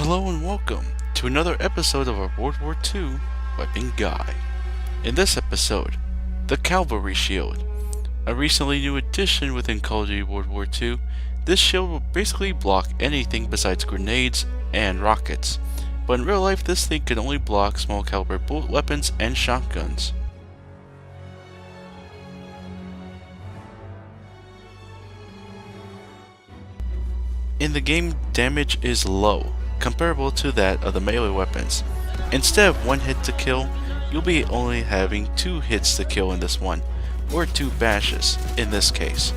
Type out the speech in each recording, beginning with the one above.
Hello and welcome to another episode of our World War II weapon guide. In this episode, the Cavalry Shield. A recently new addition within Call of Duty World War II, this shield will basically block anything besides grenades and rockets. But in real life, this thing can only block small caliber bullet weapons and shotguns. In the game, damage is low, comparable to that of the melee weapons. Instead of one hit to kill, you'll be only having 2 hits to kill in this one, or 2 bashes in this case.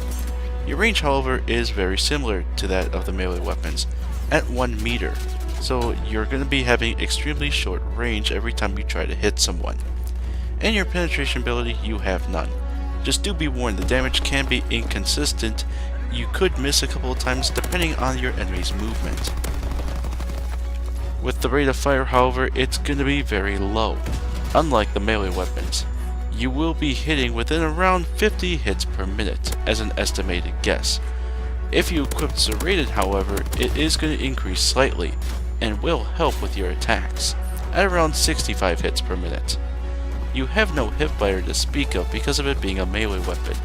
Your range, however, is very similar to that of the melee weapons, at 1 meter, so you're going to be having extremely short range every time you try to hit someone. And your penetration ability, you have none. Just do be warned, the damage can be inconsistent. You could miss a couple of times depending on your enemy's movement. With the rate of fire, however, it's going to be very low. Unlike the melee weapons, you will be hitting within around 50 hits per minute as an estimated guess. If you equip Serrated, however, it is going to increase slightly and will help with your attacks at around 65 hits per minute. You have no hipfire to speak of because of it being a melee weapon.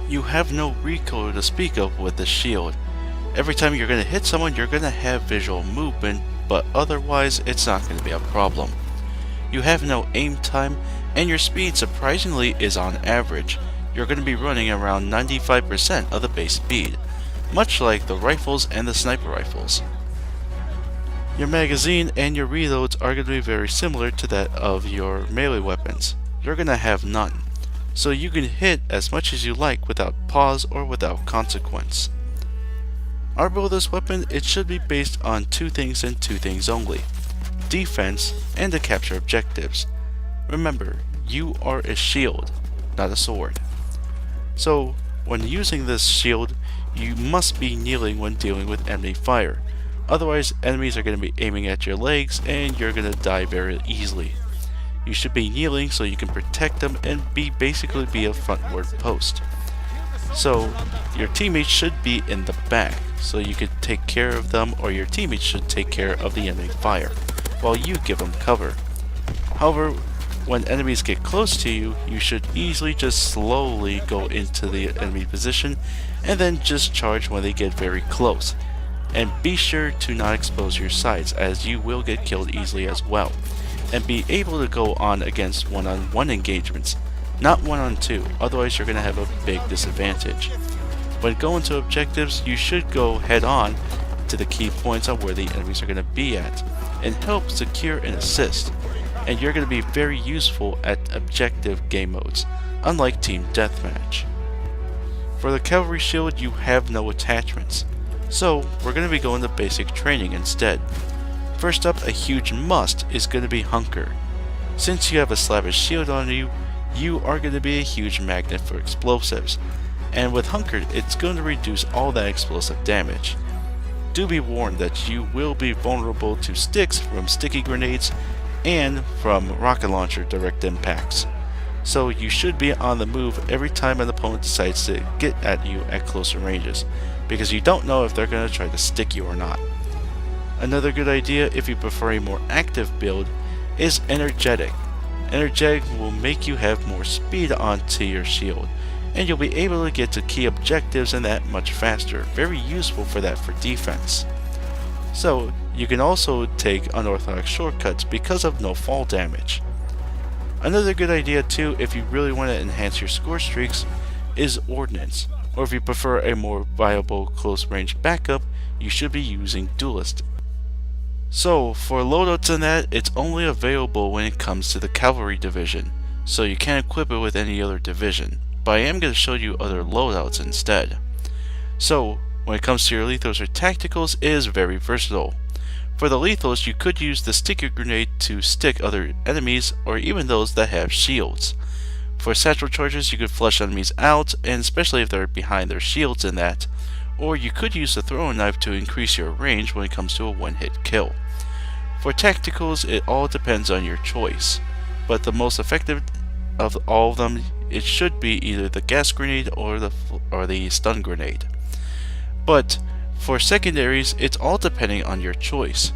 You have no recoil to speak of with the shield. Every time you're going to hit someone, you're going to have visual movement, but otherwise it's not going to be a problem. You have no aim time, and your speed surprisingly is on average. You're going to be running around 95% of the base speed, much like the rifles and the sniper rifles. Your magazine and your reloads are going to be very similar to that of your melee weapons. You're going to have none, so you can hit as much as you like without pause or without consequence. Our build of this weapon, it should be based on 2 things and 2 things only: defense and to capture objectives. Remember, you are a shield, not a sword. So when using this shield, you must be kneeling when dealing with enemy fire. Otherwise, enemies are going to be aiming at your legs and you're going to die very easily. You should be kneeling so you can protect them and basically be a frontward post. So your teammates should be in the back so you can take care of them, or your teammates should take care of the enemy fire while you give them cover. However, when enemies get close to you, you should easily just slowly go into the enemy position and then just charge when they get very close. And be sure to not expose your sides, as you will get killed easily as well. And be able to go on against one-on-one engagements, not one-on-two, otherwise you're going to have a big disadvantage. When going to objectives, you should go head-on to the key points on where the enemies are going to be at, and help secure and assist. And you're going to be very useful at objective game modes, unlike Team Deathmatch. For the Cavalry Shield, you have no attachments, so we're going to be going to basic training instead. First up, a huge must is going to be Hunker. Since you have a slavish shield on you, you are going to be a huge magnet for explosives, and with Hunkered, it's going to reduce all that explosive damage. Do be warned that you will be vulnerable to sticks from sticky grenades and from rocket launcher direct impacts. So you should be on the move every time an opponent decides to get at you at closer ranges, because you don't know if they're going to try to stick you or not. Another good idea, if you prefer a more active build, is Energetic. Energetic will make you have more speed onto your shield, and you'll be able to get to key objectives and that much faster. Very useful for that for defense. So you can also take unorthodox shortcuts because of no fall damage. Another good idea too, if you really want to enhance your score streaks, is Ordnance, or if you prefer a more viable close range backup, you should be using Duelist. So for loadouts and that, it's only available when it comes to the Cavalry division, so you can't equip it with any other division, but I am going to show you other loadouts instead. So when it comes to your lethals or tacticals, it is very versatile. For the lethals, you could use the sticker grenade to stick other enemies, or even those that have shields. For satchel charges, you could flush enemies out, and especially if they're behind their shields in that. Or you could use the throwing knife to increase your range when it comes to a one-hit kill. For tacticals, it all depends on your choice, but the most effective of all of them, it should be either the gas grenade or the stun grenade. But For secondaries, it's all depending on your choice.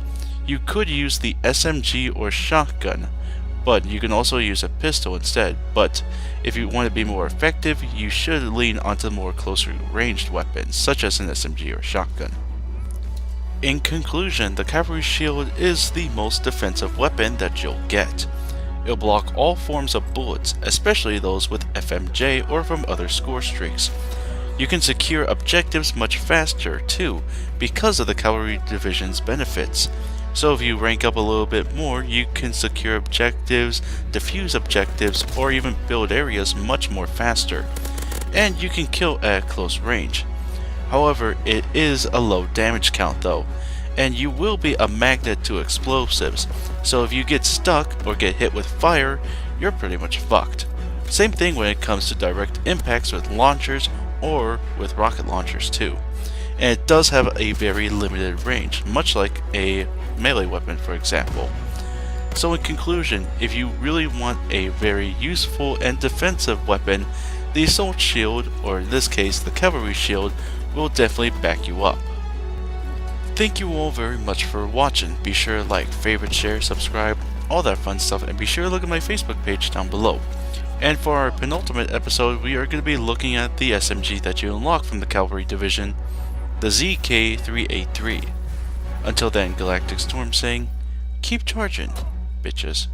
You could use the SMG or shotgun, but you can also use a pistol instead. But if you want to be more effective, you should lean onto more closer ranged weapons, such as an SMG or shotgun. In conclusion, the Cavalry Shield is the most defensive weapon that you'll get. It'll block all forms of bullets, especially those with FMJ or from other score streaks. You can secure objectives much faster too, because of the Cavalry Division's benefits. So if you rank up a little bit more, you can secure objectives, defuse objectives, or even build areas much more faster. And you can kill at close range. However, it is a low damage count though, and you will be a magnet to explosives, so if you get stuck or get hit with fire, you're pretty much fucked. Same thing when it comes to direct impacts with launchers or with rocket launchers too. And it does have a very limited range, much like a melee weapon for example. So in conclusion, if you really want a very useful and defensive weapon, the Assault Shield, or in this case the Cavalry Shield, will definitely back you up. Thank you all very much for watching. Be sure to like, favorite, share, subscribe, all that fun stuff, and be sure to look at my Facebook page down below. And for our penultimate episode, we are going to be looking at the SMG that you unlock from the Cavalry Division, the ZK383. Until then, GalacticStorm saying, keep charging, bitches.